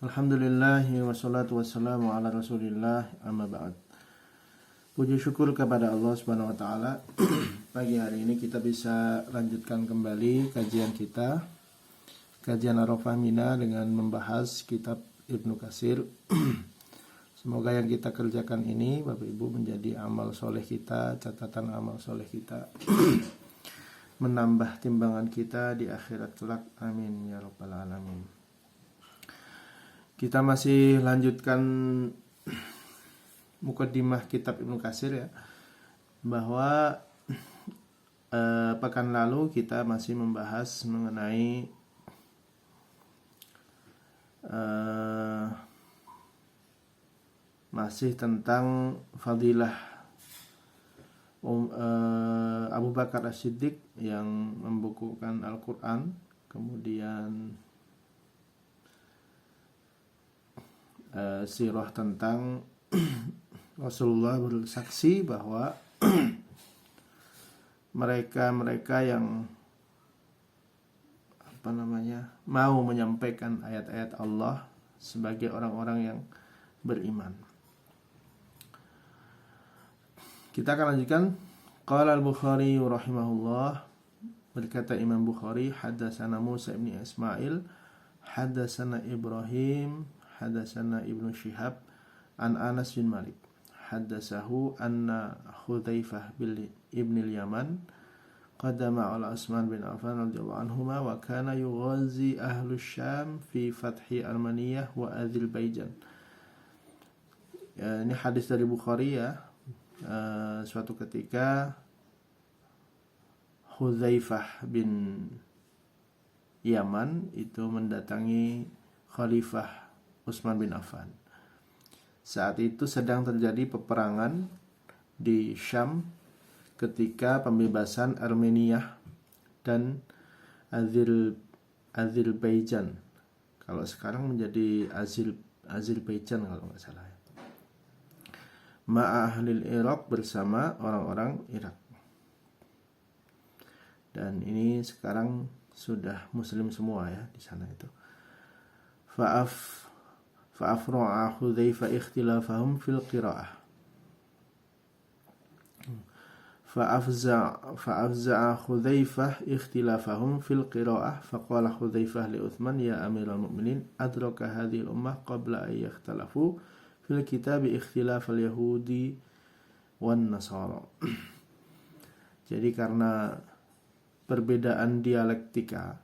Alhamdulillahi wassalatu wassalamu ala rasulillah amma ba'd. Puji syukur kepada Allah Subhanahu wa taala. Pagi hari ini kita bisa lanjutkan kembali kajian kita, kajian Arafah Mina, dengan membahas kitab Ibnu Katsir. Semoga yang kita kerjakan ini Bapak Ibu menjadi amal soleh kita, catatan amal soleh kita, menambah timbangan kita di akhirat kelak. Amin ya rabbal alamin. Kita masih lanjutkan mukaddimah kitab Ibnu Katsir ya, bahwa pekan lalu kita masih membahas mengenai masih tentang fadilah Abu Bakar As-Siddiq yang membukukan Al-Quran, kemudian sirah tentang Rasulullah bersaksi bahwa mereka yang mau menyampaikan ayat-ayat Allah sebagai orang-orang yang beriman. Kita akan lanjutkan. Qala al-Bukhari rahimahullah, berkata Imam Bukhari, hadatsana Musa bin Ismail, hadatsana Ibrahim, hadatsana Ibnu Syihab an Anas bin Malik, hadatsahu anna Hudzaifah ibn al-Yaman qadama ala Utsman bin Affan radhiyallahu anhuma wa kana yughazi ahlu Syam fi fathi Armaniyah wa Azerbaijan. Ini hadis dari Bukhari ya. Suatu ketika Hudzaifah bin Yaman itu mendatangi Khalifah Utsman bin Affan. Saat itu sedang terjadi peperangan di Syam ketika pembebasan Armenia dan Azerbaijan. Kalau sekarang menjadi Azerbaijan kalau nggak salah. Ma'ahlil Irak, bersama orang-orang Irak. Dan ini sekarang sudah muslim semua ya di sana itu. Fa'afra'a Hudzaifah ikhtilafahum fil qira'ah. Fa'afza'a Hudzaifah ikhtilafahum fil qira'ah. Faqala Hudzaifah li Utsman, ya Amirul Mu'minin, adraka hadhihi al-ummah qabla an yakhtalafu fil kitab ikhtilaf al-yahudi wan nasara. Jadi karena perbedaan dialektika,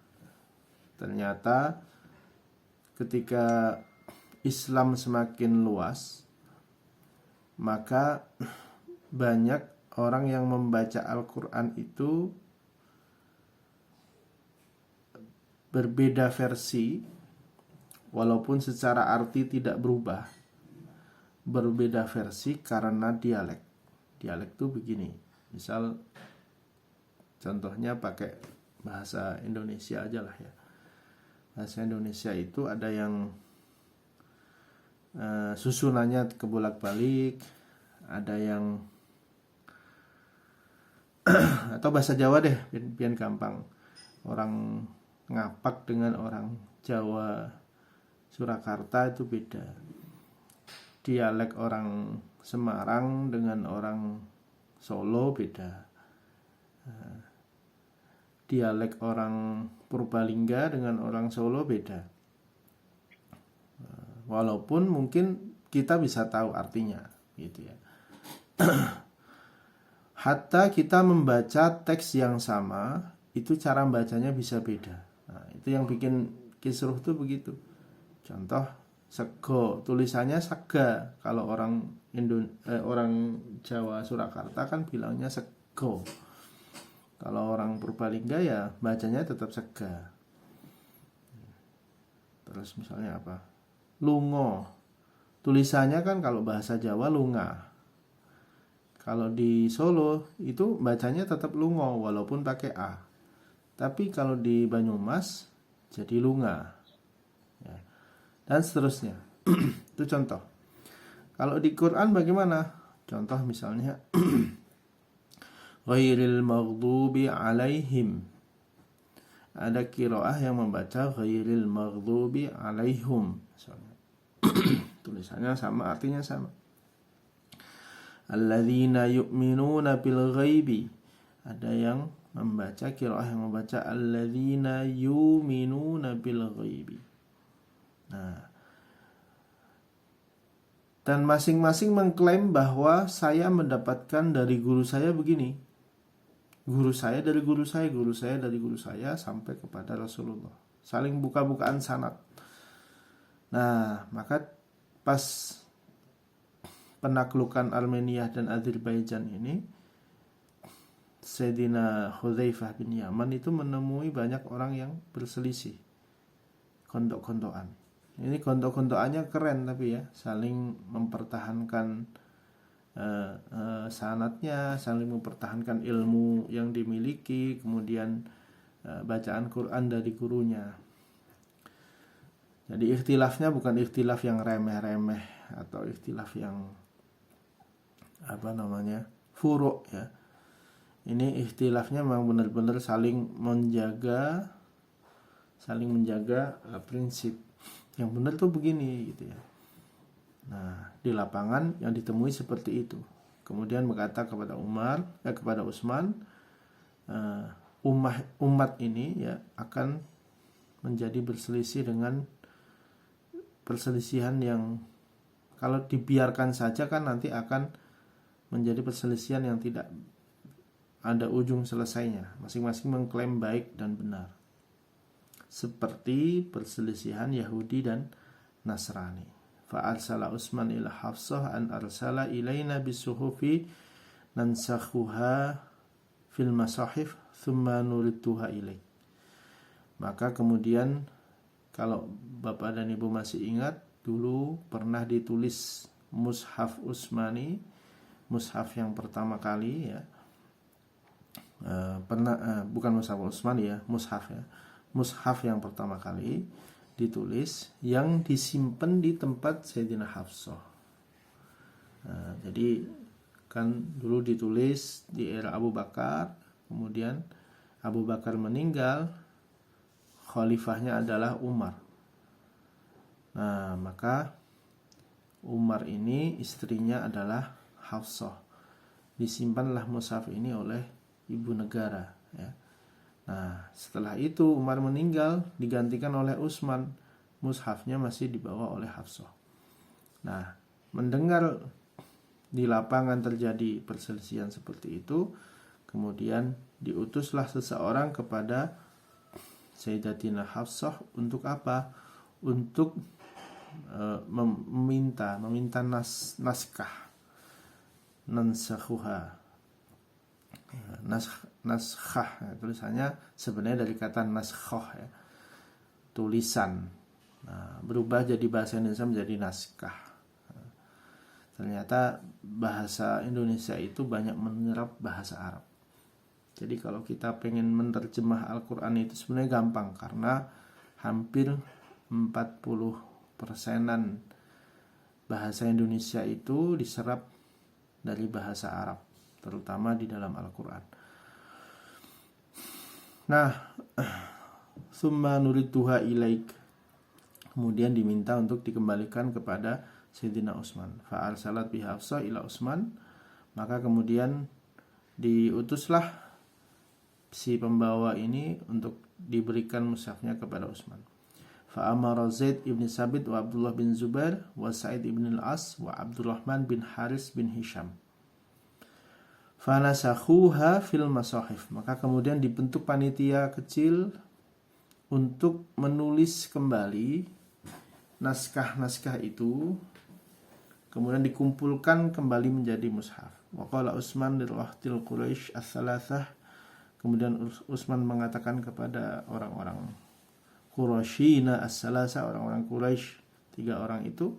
ternyata ketika Islam semakin luas, maka banyak orang yang membaca Al-Quran itu berbeda versi, walaupun secara arti tidak berubah. Berbeda versi karena dialek. Dialek itu begini, misal contohnya pakai bahasa Indonesia aja lah ya. Bahasa Indonesia itu ada yang susunannya kebolak-balik, ada yang atau bahasa Jawa deh, biar gampang. Orang Ngapak dengan orang Jawa Surakarta itu beda. Dialek orang Semarang dengan orang Solo beda. Dialek orang Purbalingga dengan orang Solo beda. Walaupun mungkin kita bisa tahu artinya gitu ya. Hatta kita membaca teks yang sama, itu cara bacanya bisa beda. Nah, itu yang bikin kisruh tuh begitu. Contoh sego, tulisannya sega. Kalau orang Jawa Surakarta kan bilangnya sego. Kalau orang Purbalingga ya bacanya tetap sega. Terus misalnya apa? Lungo. Tulisannya kan kalau bahasa Jawa lunga. Kalau di Solo itu bacanya tetap lungo walaupun pakai A. Tapi kalau di Banyumas jadi lunga. Ya. Dan seterusnya. Itu contoh. Kalau di Quran bagaimana? Contoh misalnya ghairil maghdubi alaihim ada qiraah yang membaca ghairil maghdubi alaihim. Tulisannya sama, artinya sama. Alladzina yu'minuna bil ghaibi. Ada yang membaca qiraah yang membaca alladzina yu'minuna bil ghaibi. Nah, dan masing-masing mengklaim bahwa saya mendapatkan dari guru saya begini. Guru saya dari guru saya, guru saya dari guru saya sampai kepada Rasulullah. Saling buka-bukaan sanad. Nah, maka pas penaklukan Armenia dan Azerbaijan ini, Sayyidina Hudzaifah bin Yaman itu menemui banyak orang yang berselisih, gondok-gondokan. Ini gondok-gondokannya keren tapi ya, saling mempertahankan sanadnya, saling mempertahankan ilmu yang dimiliki, kemudian bacaan Quran dari gurunya. Jadi ikhtilafnya bukan ikhtilaf yang remeh-remeh atau ikhtilaf yang furu' ya. Ini ikhtilafnya memang benar-benar saling menjaga prinsip. Yang benar tuh begini gitu ya. Nah, di lapangan yang ditemui seperti itu. Kemudian berkata kepada Utsman, umat ini ya akan menjadi berselisih dengan perselisihan yang kalau dibiarkan saja kan nanti akan menjadi perselisihan yang tidak ada ujung selesainya. Masing-masing mengklaim baik dan benar. Seperti perselisihan Yahudi dan Nasrani. Fa'arsala Utsman ila Hafsah an arsala ilaina bisuhufi nansakhuha fil masahif thumma nuridduha ilaik. Maka kemudian kalau Bapak dan Ibu masih ingat, dulu pernah ditulis mushaf Utsmani, mushaf yang pertama kali ya. Bukan mushaf Utsmani ya, mushaf ya. Mushaf yang pertama kali ditulis yang disimpan di tempat Sayyidina Hafsah. Jadi kan dulu ditulis di era Abu Bakar, kemudian Abu Bakar meninggal, khalifahnya adalah Umar. Nah, maka Umar ini istrinya adalah Hafsah. Disimpanlah mushaf ini oleh ibu negara ya. Nah, setelah itu Umar meninggal, digantikan oleh Utsman. Mushafnya masih dibawa oleh Hafsah. Nah, mendengar di lapangan terjadi perselisihan seperti itu, kemudian diutuslah seseorang kepada Sayyidatina Hafsah untuk apa? Untuk meminta naskah, nansakhuha. Naskhah tulisannya sebenarnya dari kata naskhah ya, tulisan. Nah, berubah jadi bahasa Indonesia menjadi naskah. Ternyata bahasa Indonesia itu banyak menyerap bahasa Arab. Jadi kalau kita pengen menerjemah Al-Quran itu sebenarnya gampang, karena hampir 40%-an bahasa Indonesia itu diserap dari bahasa Arab, terutama di dalam Al-Quran. Nah, summa nuridduha ilaik, kemudian diminta untuk dikembalikan kepada Sayyidina Utsman. Fa'arsalat bi Hafsah ila Utsman, maka kemudian diutuslah si pembawa ini untuk diberikan mushafnya kepada Utsman. Fa'amara Zaid ibn Sabit wa Abdullah bin Zubair wa Sa'id ibn al-As wa Abdurrahman bin Haris bin Hisham. Fanasakhuha fil masahif, maka kemudian dibentuk panitia kecil untuk menulis kembali naskah-naskah itu, kemudian dikumpulkan kembali menjadi mushaf. Wa qala Utsman lirahtil Quraisy ats-tsalatsah, kemudian Utsman mengatakan kepada orang-orang Quraisyina ats-tsalatsa, orang-orang Quraisy 3 orang itu,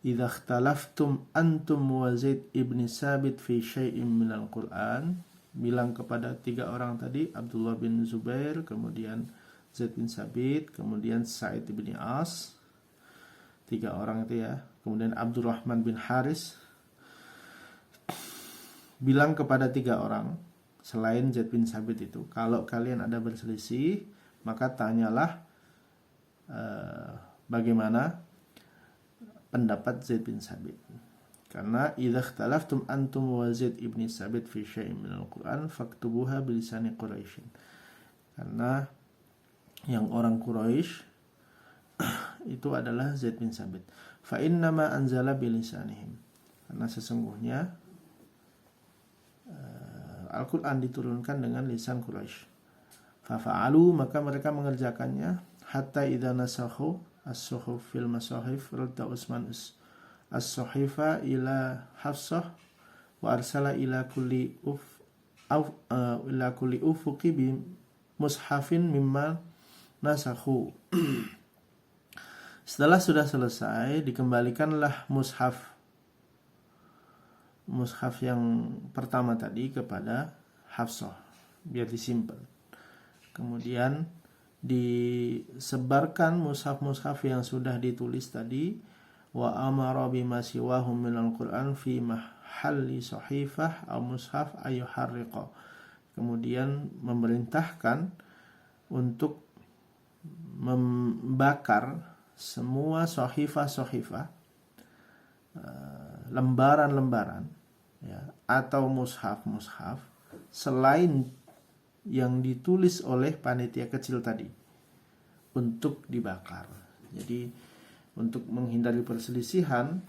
idza ikhtalaftum antum wa Zaid ibn Sabit fi syai'in minal Qur'an, bilang kepada 3 orang tadi, Abdullah bin Zubair, kemudian Zaid bin Sabit, kemudian Sa'id bin As, 3 orang itu ya, kemudian Abdurrahman bin Haris, bilang kepada 3 orang selain Zaid bin Sabit itu, kalau kalian ada berselisih Maka tanyalah bagaimana pendapat Zaid bin Sabit. Karena idza ikhtalaftum antum wa Zaid ibn Sabit fi syai'in minal Qur'an faktubuha bilisani Quraisy. Karena yang orang Quraisy itu adalah Zaid bin Sabit. Fa innama anzala bilisanihim. Karena sesungguhnya Al-Qur'an diturunkan dengan lisan Quraisy. Fa fa'alu, maka mereka mengerjakannya hatta idza nasakhu as-suhuf fil masahif radda Utsman as-sahifa ila Hafsah wa arsala ila kulli ufuqi bi mushafin mimma nasakhu. Setelah sudah selesai, dikembalikanlah mushaf yang pertama tadi kepada Hafsah biar disimpan. Kemudian disebarkan mushaf-mushaf yang sudah ditulis tadi, wa amara bima siwahum minal Qur'an fi mahalli sahifah aw mushaf ayuharriqa. Kemudian memerintahkan untuk membakar semua sahifah-sahifah, lembaran-lembaran, ya, atau mushaf-mushaf selain yang ditulis oleh panitia kecil tadi untuk dibakar. Jadi untuk menghindari perselisihan,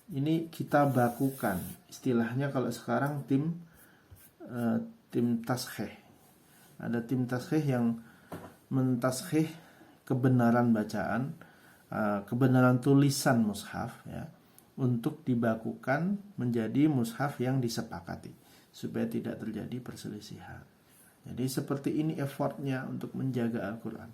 ini kita bakukan. Istilahnya kalau sekarang tim taskhih. Ada tim taskhih yang mentaskhih kebenaran bacaan, kebenaran tulisan mushaf, ya, untuk dibakukan menjadi mushaf yang disepakati supaya tidak terjadi perselisihan. Jadi seperti ini effortnya untuk menjaga Al-Quran.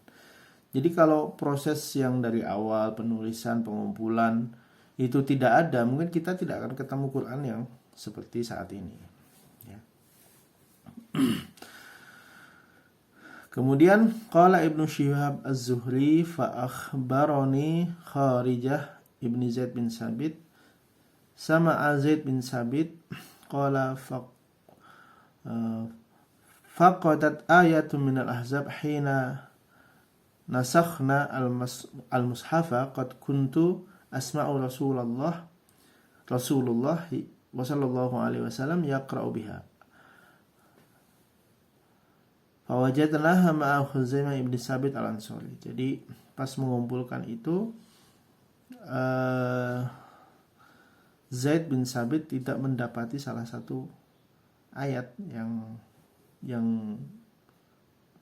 Jadi kalau proses yang dari awal penulisan, pengumpulan itu tidak ada, mungkin kita tidak akan ketemu Quran yang seperti saat ini, ya. Kemudian qala Ibnu Syihab Az-Zuhri fa akhbarani Kharijah ibni Zaid bin Sabit sama Zaid bin Sabit qala faqadat ayatun minal ahzab hina nasakhna al-mushafa qad kuntu asma'u Rasulullah sallallahu alaihi wasallam yaqra'u biha fawajadnaha ma'a Khuzaimah ibn Sabit al-Ansari. Jadi pas mengumpulkan itu Zaid bin Sabit tidak mendapati salah satu ayat yang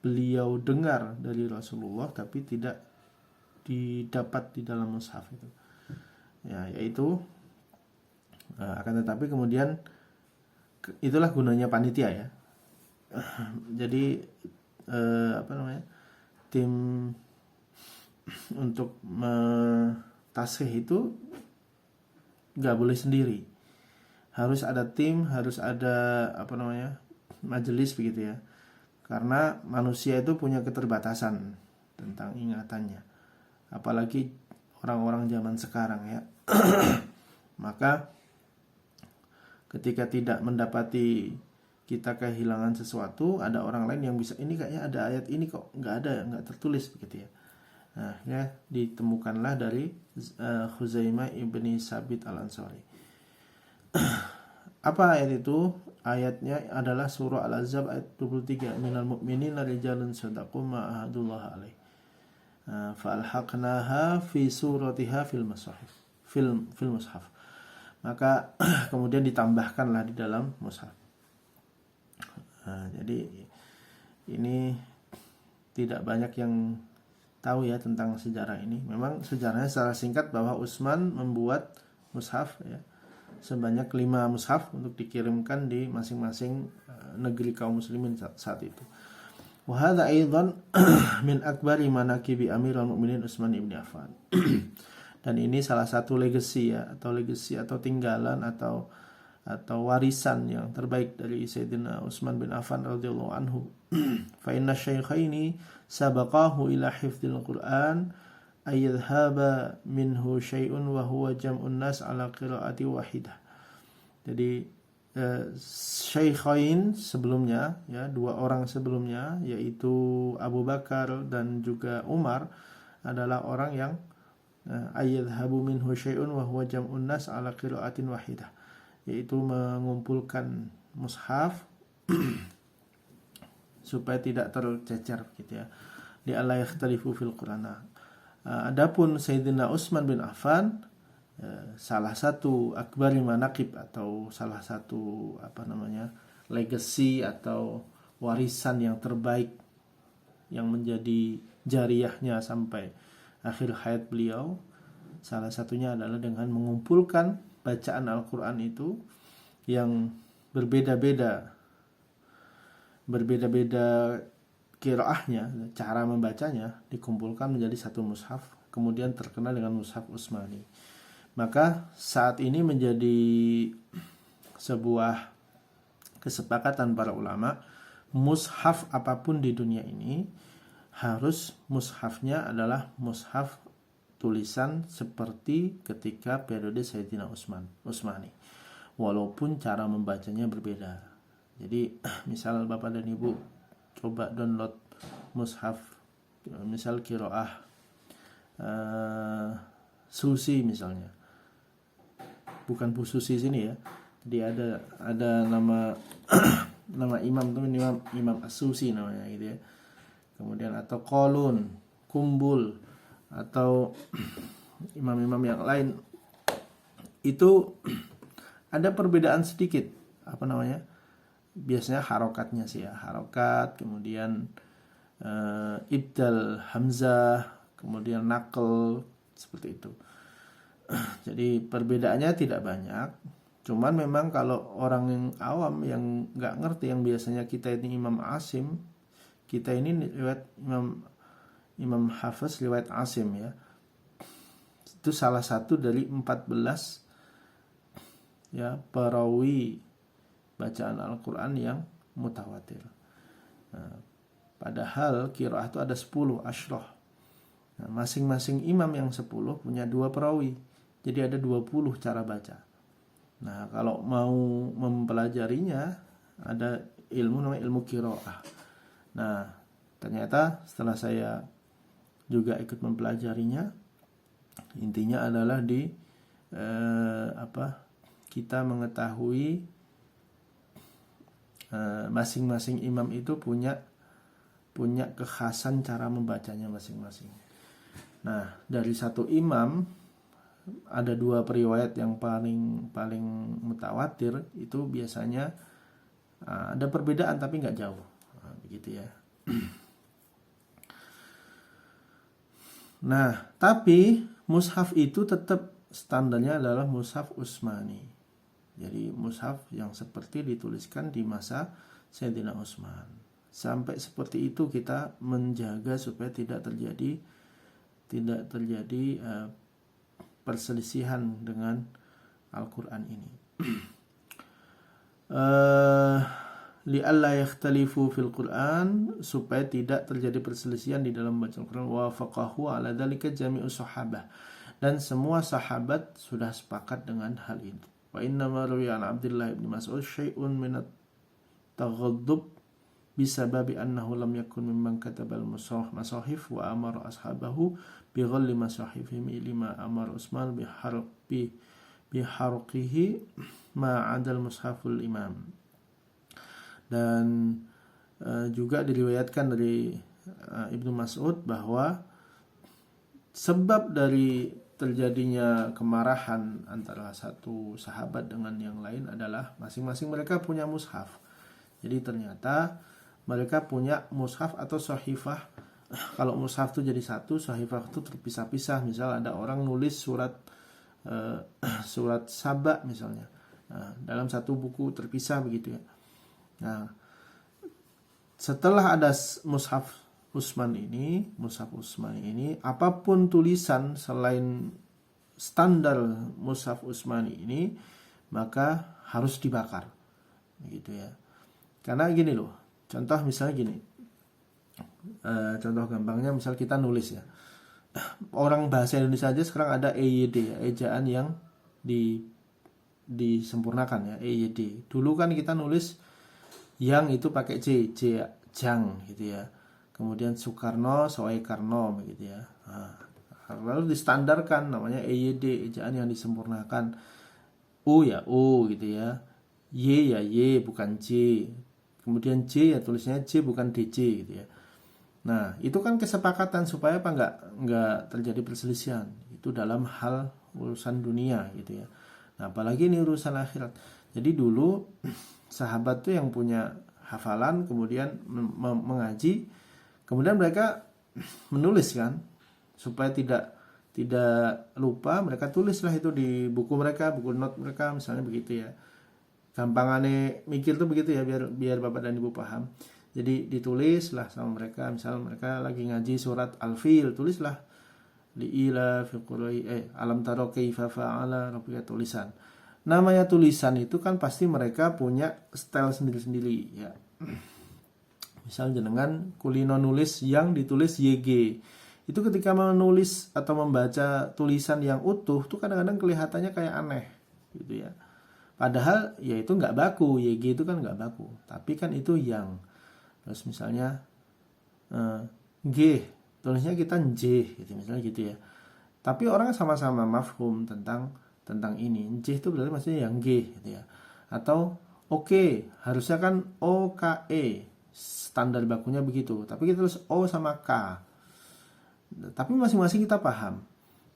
beliau dengar dari Rasulullah tapi tidak didapat di dalam mushaf itu, ya, yaitu akan tetapi kemudian itulah gunanya panitia, ya. Jadi tim untuk taskhih itu nggak boleh sendiri, harus ada tim, harus ada majelis begitu, ya. Karena manusia itu punya keterbatasan tentang ingatannya, apalagi orang-orang zaman sekarang, ya. Maka ketika tidak mendapati kita kehilangan sesuatu, ada orang lain yang bisa, ini kayaknya ada ayat ini kok nggak tertulis begitu, ya. Nah, ya, ditemukanlah dari Khuzaimah ibni Sabit al-Ansari. Apa ayat itu? Ayatnya adalah surah Al-Ahzab ayat 23, minal mu'minina rijalun sadaqu ma ahadullah alaih fa alhaqnaha fi suratiha fil mushaf. Maka kemudian ditambahkanlah di dalam mushaf. Jadi ini tidak banyak yang tahu, ya, tentang sejarah ini. Memang sejarahnya secara singkat bahwa Utsman membuat mushaf, ya, sebanyak 5 mushaf untuk dikirimkan di masing-masing negeri kaum muslimin saat itu. Wa hadza aidan min akbari manaqibi Amirul Mukminin Utsman ibn Affan. Dan ini salah satu legacy atau tinggalan atau warisan yang terbaik dari Sayyidina Utsman bin Affan radhiyallahu anhu. Fa inna syaikhaini sabaqahu ila hifdzil Qur'an ayyadhhaba minhu syai'un wa huwa jam'un nas ala qiraati wahidah. Jadi Syaikhain sebelumnya, ya, dua orang sebelumnya, yaitu Abu Bakar dan juga Umar, adalah orang yang ayyadhabu minhu syai'un wa huwa jam'un nas ala qira'atin wahidah, yaitu mengumpulkan mushaf supaya tidak tercecer gitu ya, di alla yakhtalifu fil Qur'an. Adapun Sayyidina Utsman bin Affan, salah satu akbari manaqib atau salah satu legacy atau warisan yang terbaik yang menjadi jariyahnya sampai akhir hayat beliau, salah satunya adalah dengan mengumpulkan bacaan Al-Quran itu yang berbeda-beda qiraahnya, cara membacanya dikumpulkan menjadi satu mushaf, kemudian terkenal dengan mushaf Utsmani. Maka saat ini menjadi sebuah kesepakatan para ulama, mushaf apapun di dunia ini harus mushafnya adalah mushaf tulisan seperti ketika periode Sayyidina Utsmani, walaupun cara membacanya berbeda. Jadi misal Bapak dan Ibu coba download mushaf, misal qiraah Susi misalnya, bukan Bu Susi sini ya. Jadi ada nama nama imam tuh imam As-Susi namanya gitu ya. Kemudian atau Qalun, Kumbul, atau imam-imam yang lain, itu ada perbedaan sedikit biasanya harokatnya sih ya, harokat, kemudian ibdal hamzah, kemudian naql, seperti itu. Jadi perbedaannya tidak banyak, cuman memang kalau orang yang awam yang nggak ngerti, yang biasanya kita ini Imam Asim, kita ini riwayat Imam Hafiz riwayat Asim ya, itu salah satu dari 14 ya perawi bacaan Al-Quran yang mutawatir. Nah, padahal qiraah itu ada 10 asyrah. Nah, masing-masing imam yang 10 punya 2 perawi. Jadi ada 20 cara baca. Nah, kalau mau mempelajarinya, ada ilmu namanya ilmu qiraah. Nah, ternyata setelah saya juga ikut mempelajarinya, intinya adalah kita mengetahui masing-masing imam itu punya kekhasan cara membacanya masing-masing. Nah, dari satu imam ada 2 periwayat yang paling mutawatir, itu biasanya ada perbedaan tapi nggak jauh, begitu ya. Nah, tapi mushaf itu tetap standarnya adalah mushaf Utsmani. Jadi mushaf yang seperti dituliskan di masa Sayyidina Utsman. Sampai seperti itu kita menjaga supaya tidak terjadi perselisihan dengan Al-Quran ini. Li'alla yakhtalifu fil Quran, supaya tidak terjadi perselisihan di dalam bacaan Al-Quran. Wa faqahu ala dzalika jami'u sahabah, dan semua sahabat sudah sepakat dengan hal itu. Wa inna ma ruwiya an Abdullah bin Mas'ud syai'un min at-taghaddub bisababi annahu lam yakun mimman kataba al-masahif wa amara ashabahu bi ghalli masahifihim lima amara Utsman biharqihi ma'adal mushaful imam. Dan juga diriwayatkan dari Ibnu Mas'ud bahwa sebab dari terjadinya kemarahan antara satu sahabat dengan yang lain adalah masing-masing mereka punya mushaf. Jadi ternyata mereka punya mushaf atau sahifah. Kalau mushaf itu jadi satu, sahifah itu terpisah-pisah. Misal ada orang nulis surat Saba misalnya, dalam satu buku terpisah begitu ya. Nah, setelah ada mushaf Utsmani ini, apapun tulisan selain standar mushaf Utsmani ini, maka harus dibakar, begitu ya. Karena gini loh, contoh misalnya gini, contoh gampangnya misal kita nulis ya, orang bahasa Indonesia aja sekarang ada EYD ya, ejaan yang disempurnakan ya, EYD. Dulu kan kita nulis yang itu pakai J Jang gitu ya. Kemudian Soekarno, Soekarno begitu ya. Nah, lalu distandarkan namanya EYD, ejaan yang disempurnakan. U ya U gitu ya. Y ya Y bukan J. Kemudian J ya tulisnya J bukan DJ gitu ya. Nah, itu kan kesepakatan supaya apa nggak terjadi perselisihan. Itu dalam hal urusan dunia gitu ya. Nah, apalagi ini urusan akhirat. Jadi dulu sahabat tuh yang punya hafalan kemudian mengaji, kemudian mereka menulis kan supaya tidak lupa, mereka tulislah itu di buku mereka, buku not mereka misalnya begitu ya. Gampangannya mikir tuh begitu ya, biar Bapak dan Ibu paham. Jadi ditulislah sama mereka, misal mereka lagi ngaji surat Al-Fil, tulislah liila fi alam taro kaifa fa'ala rabbika, tulisan. Namanya tulisan itu kan pasti mereka punya style sendiri-sendiri ya. Misal jenengan kulino nulis yang ditulis YG. Itu ketika menulis atau membaca tulisan yang utuh tuh kadang-kadang kelihatannya kayak aneh gitu ya. Padahal ya itu nggak baku, YG itu kan nggak baku. Tapi kan itu yang. Terus misalnya G, tulisnya kita J gitu misalnya gitu ya. Tapi orang sama-sama mafhum tentang ini. J itu berarti maksudnya yang G gitu ya. Atau oke, harusnya kan OKE, standar bakunya begitu. Tapi kita tulis O sama K. Tapi masing-masing kita paham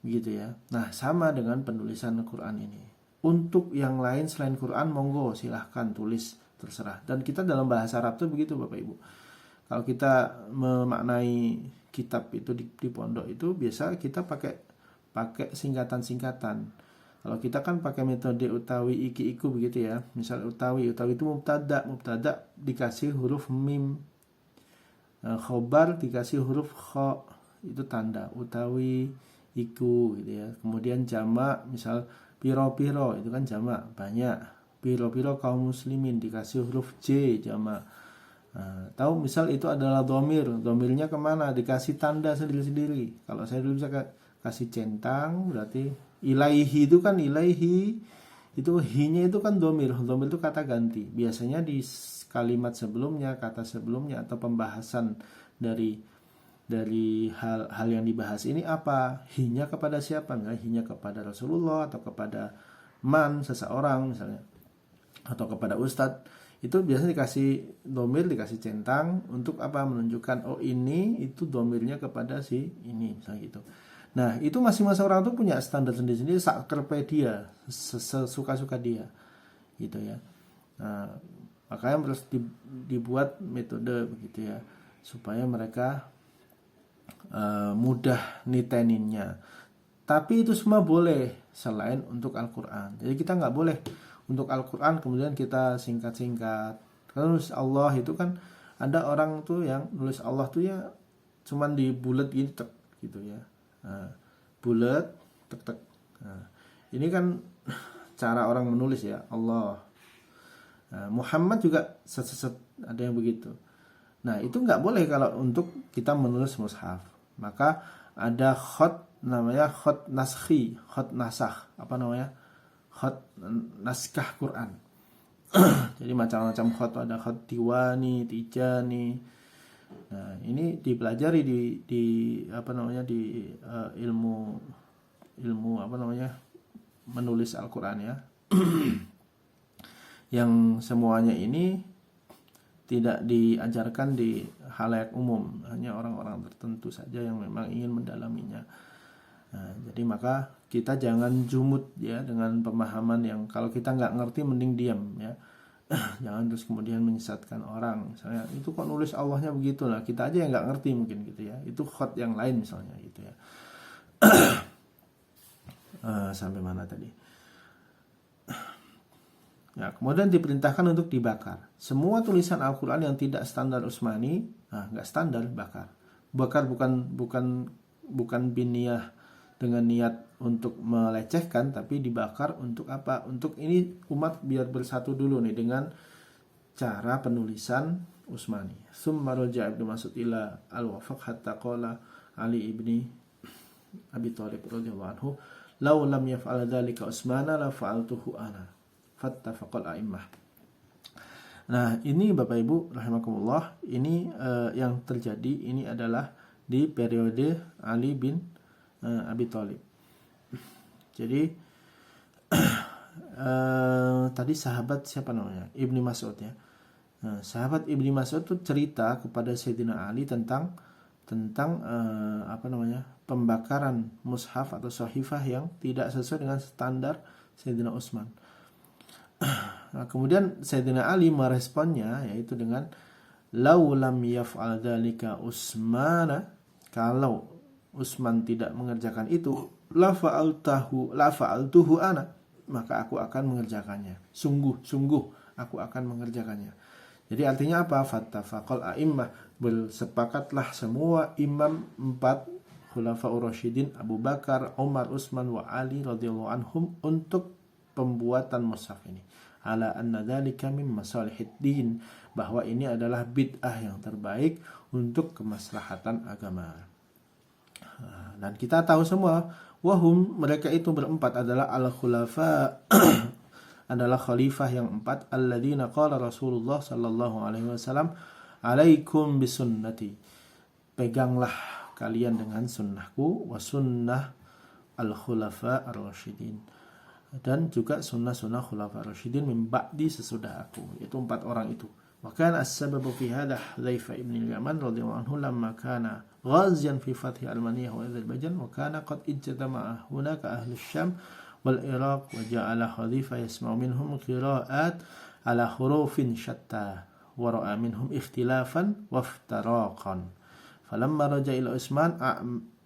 begitu ya. Nah, sama dengan penulisan Quran ini. Untuk yang lain selain Quran monggo silahkan tulis, terserah. Dan kita dalam bahasa Arab tuh begitu Bapak Ibu. Kalau kita memaknai kitab itu di pondok itu biasa kita pakai singkatan-singkatan. Kalau kita kan pakai metode utawi iki iku begitu ya. Misal utawi itu mubtada dikasih huruf mim. Khobar dikasih huruf kho, itu tanda utawi iku gitu ya. Kemudian jamak misal piro-piro itu kan jamak banyak. Piro-piro kaum muslimin dikasih huruf J jamak. Nah, tahu misal itu adalah domirnya kemana, dikasih tanda sendiri-sendiri. Kalau saya dulu bisa kasih centang, berarti ilaihi itu kan ilaihi, itu hi-nya itu kan domir itu kata ganti. Biasanya di kalimat sebelumnya, kata sebelumnya atau pembahasan dari hal yang dibahas ini apa, hi-nya kepada siapa, misalnya hi-nya kepada Rasulullah atau kepada man, seseorang misalnya, atau kepada ustadz. Itu biasanya dikasih domir, dikasih centang untuk apa, menunjukkan oh ini itu domirnya kepada si ini misalnya gitu. Nah itu masing-masing orang tuh punya standar sendiri-sendiri, sakerpe dia, sesuka-suka dia gitu ya. Nah makanya harus dibuat metode begitu ya, supaya mereka mudah niteninnya. Tapi itu semua boleh selain untuk Al-Quran. Jadi kita nggak boleh untuk Al-Quran kemudian kita singkat-singkat. Kalau nulis Allah itu kan ada orang tuh yang nulis Allah tuh ya cuman di bulat gini tek gitu ya. Nah, bulat tek. Nah, ini kan cara orang menulis ya, Allah. Nah, Muhammad juga set ada yang begitu. Nah, itu nggak boleh kalau untuk kita menulis mushaf. Maka ada khot namanya khot naskhi, khot nasakh, apa namanya? Khot naskah Quran. Jadi macam-macam khot, ada khot diwani, tijani. Nah, ini dipelajari di apa namanya di ilmu apa namanya menulis Al-Quran ya. Yang semuanya ini tidak diajarkan di halayak umum, hanya orang-orang tertentu saja yang memang ingin mendalaminya. Nah, jadi maka kita jangan jumut ya dengan pemahaman yang kalau kita nggak ngerti mending diam ya. Jangan terus kemudian menyesatkan orang. Misalnya itu kok nulis Allahnya begitu lah, kita aja yang nggak ngerti mungkin gitu ya. Itu khot yang lain misalnya gitu ya. Sampai mana tadi? Ya, kemudian diperintahkan untuk dibakar. Semua tulisan Al-Quran yang tidak standar Utsmani, nggak standar bakar. Bakar bukan biniyah dengan niat untuk melecehkan, tapi dibakar untuk apa? Untuk ini umat biar bersatu dulu nih dengan cara penulisan Utsmani. Tsumma raja'a Ibnu Mas'ud ila al-Wafaq hatta qala Ali ibni Abi Thalib radhiyallahu anhu, "Law lam yaf'al dzalika Utsmana la fa'altuhu ana." fattafaqal a'immah. Nah, ini Bapak Ibu rahimakumullah, ini yang terjadi ini adalah di periode Ali bin Abi Thalib. Jadi tadi sahabat siapa namanya? Ibnu Mas'ud ya. Nah, sahabat Ibnu Mas'ud itu cerita kepada Sayyidina Ali tentang pembakaran mushaf atau sahifah yang tidak sesuai dengan standar Sayyidina Utsman. Nah, kemudian Sayyidina Ali meresponnya yaitu dengan lau lam yaf'al dzalika Utsmana, kalau Utsman tidak mengerjakan itu, la fa'altuhu ana, maka aku akan mengerjakannya. Sungguh aku akan mengerjakannya. Jadi artinya apa? Fattafaqal a'immah, bersepakatlah semua imam 4 khulafaur rasyidin Abu Bakar, Umar, Utsman wa Ali radhiyallahu anhum untuk pembuatan mushaf ini. Ala anna dzalika min masalihid din, bahwa ini adalah bid'ah yang terbaik untuk kemaslahatan agama. Dan kita tahu semua, wahum, mereka itu berempat adalah al-khulafa adalah khalifah yang 4 alladzina qala Rasulullah sallallahu alaihi wasallam alaikum bisunnati, peganglah kalian dengan sunnahku, wa sunnah al-khulafa ar-rasyidin, dan juga sunnah-sunnah khulafa ar-rasyidin min ba'di, sesudah aku, yaitu 4 orang itu. Wa kana as-sababu fi hadha Hudzaifah ibn al-Yaman radhiyallahu anhu lamma kana ghaziyan fi fathi Almaniyah wa Azerbaijan wa kana qad ijtama'a hunaka ahli Syam wal Iraq wa ja'ala Hudzaifah yasma'u minhum qira'at ala hurufin shatta wa ra'a minhum ikhtilafan wa iftiraqan. Falamma raja'a ila Utsman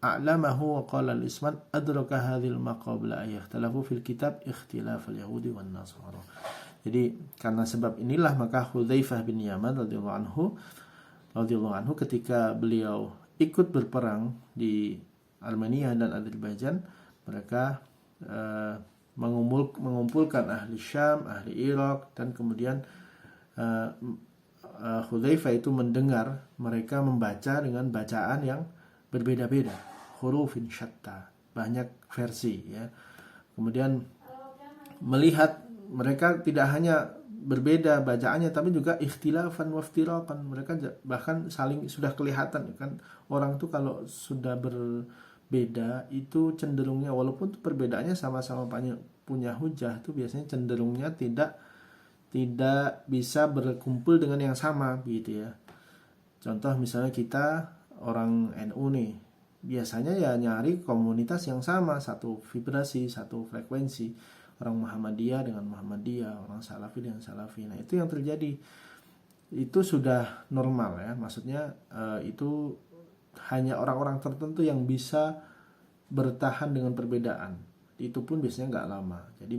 a'lamahu wa qala al-Utsman adraka hadhil maqabla ay ikhtalafu fil kitab ikhtilaf al-yahudi wan nasara. Jadi karena sebab inilah maka Hudzaifah bin Yaman radhiyallahu anhu ketika beliau ikut berperang di Armenia dan Azerbaijan, mereka mengumpulkan ahli Syam, ahli Irak, dan kemudian Hudzaifah itu mendengar mereka membaca dengan bacaan yang berbeda-beda, hurufin syatta, banyak versi ya. Kemudian melihat mereka tidak hanya berbeda bacaannya tapi juga ikhtilafan wa iftiraqan, mereka bahkan saling sudah kelihatan kan, orang tuh kalau sudah berbeda itu cenderungnya walaupun perbedaannya sama-sama punya hujah tuh biasanya cenderungnya tidak bisa berkumpul dengan yang sama gitu ya. Contoh misalnya kita orang NU nih, biasanya ya nyari komunitas yang sama, satu vibrasi, satu frekuensi. Orang Muhammadiyah dengan Muhammadiyah, orang Salafi dengan Salafi. Nah itu yang terjadi, itu sudah normal ya. Maksudnya itu hanya orang-orang tertentu yang bisa bertahan dengan perbedaan. Itu pun biasanya nggak lama. Jadi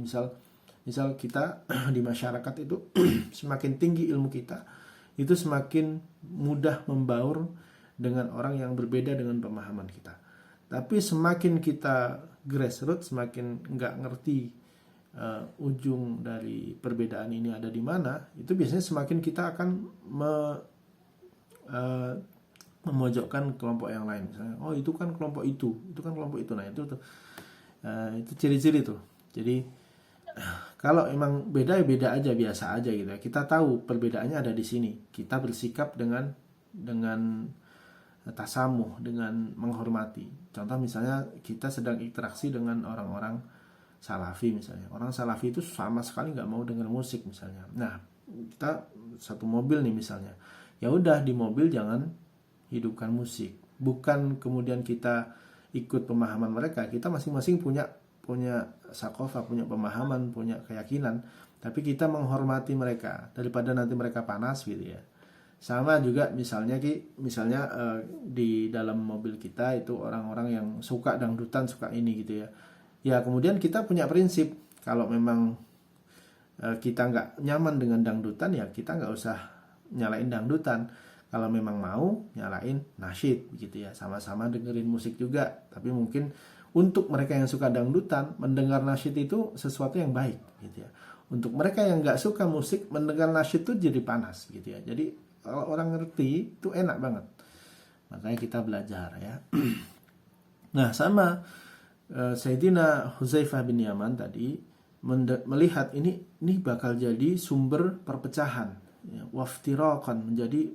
misal kita di masyarakat itu semakin tinggi ilmu kita, itu semakin mudah membaur dengan orang yang berbeda dengan pemahaman kita. Tapi semakin kita grassroots, semakin nggak ngerti ujung dari perbedaan ini ada di mana, itu biasanya semakin kita akan memojokkan kelompok yang lain. Misalnya, oh itu kan kelompok itu kan kelompok itu. Nah itu ciri-ciri tuh. Jadi kalau emang beda ya beda aja, biasa aja gitu. Kita tahu perbedaannya ada di sini. Kita bersikap dengan tasamuh, dengan menghormati. Contoh misalnya kita sedang interaksi dengan orang-orang Salafi misalnya. Orang Salafi itu sama sekali nggak mau dengar musik misalnya. Nah, kita satu mobil nih misalnya. Ya udah, di mobil jangan hidupkan musik. Bukan kemudian kita ikut pemahaman mereka. Kita masing-masing punya sakofah, punya pemahaman, punya keyakinan. Tapi kita menghormati mereka daripada nanti mereka panas gitu ya. Sama juga misalnya di dalam mobil kita itu orang-orang yang suka dangdutan, suka ini gitu ya. Ya kemudian kita punya prinsip, kalau memang kita nggak nyaman dengan dangdutan ya kita nggak usah nyalain dangdutan. Kalau memang mau nyalain nasyid gitu ya, sama-sama dengerin musik juga. Tapi mungkin untuk mereka yang suka dangdutan, mendengar nasyid itu sesuatu yang baik gitu ya. Untuk mereka yang nggak suka musik, mendengar nasyid itu jadi panas gitu ya. Jadi kalau orang ngerti itu enak banget. Makanya kita belajar ya. Nah sama Sayyidina Hudzaifah bin Yaman tadi, melihat ini bakal jadi sumber perpecahan, ya, waftiraqan, menjadi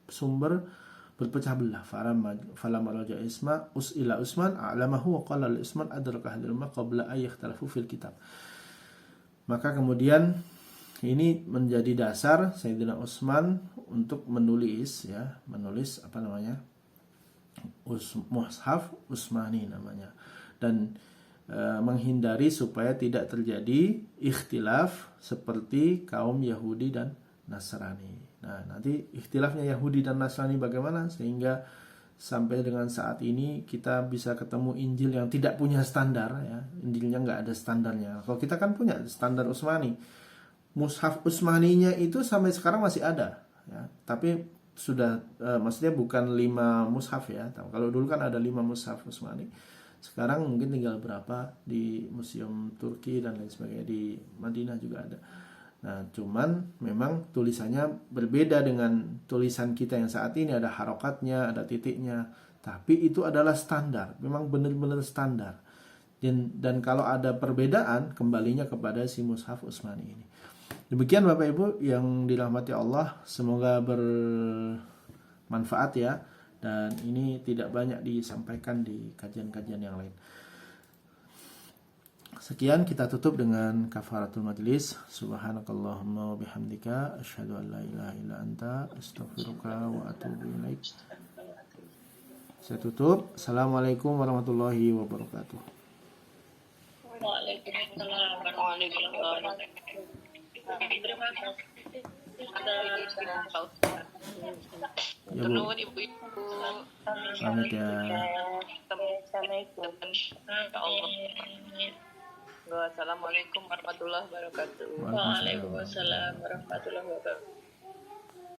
sumber berpecah belah. Falamma raja ila Utsman a'lamahu wa qala li Utsman adraka hadal ma qabla ay yakhtalafu fil kitab. Maka kemudian ini menjadi dasar Sayyidina Utsman untuk menulis apa namanya, Mushaf Utsmani namanya, dan menghindari supaya tidak terjadi ikhtilaf seperti kaum Yahudi dan Nasrani. Nah, nanti ikhtilafnya Yahudi dan Nasrani bagaimana sehingga sampai dengan saat ini kita bisa ketemu Injil yang tidak punya standar, ya. Injilnya nggak ada standarnya. Kalau kita kan punya standar Utsmani. Mushaf Utsmaninya itu sampai sekarang masih ada, ya. Tapi sudah maksudnya bukan 5 mushaf, ya. Kalau dulu kan ada 5 mushaf Utsmani. Sekarang mungkin tinggal berapa di Museum Turki dan lain sebagainya, di Madinah juga ada. Nah, cuman memang tulisannya berbeda dengan tulisan kita yang saat ini, ada harokatnya, ada titiknya. Tapi itu adalah standar, memang benar-benar standar. Dan kalau ada perbedaan, kembalinya kepada si Mushaf Utsmani ini. Demikian Bapak Ibu yang dirahmati Allah, semoga bermanfaat ya. Dan ini tidak banyak disampaikan di kajian-kajian yang lain. Sekian, kita tutup dengan kafaratul majlis. Subhanakallahumma wa bihamdika asyhadu an la ilaha illa anta astaghfiruka wa atubu ilaik. Saya tutup. Assalamualaikum warahmatullahi wabarakatuh. Waalaikumsalam warahmatullahi wabarakatuh. Terima kasih. Nuhun ibu-ibu. Pamit ya. Assalamualaikum. Ya Allah. Wassalamualaikum warahmatullahi wabarakatuh. Waalaikumsalam. Waalaikumsalam warahmatullahi wabarakatuh.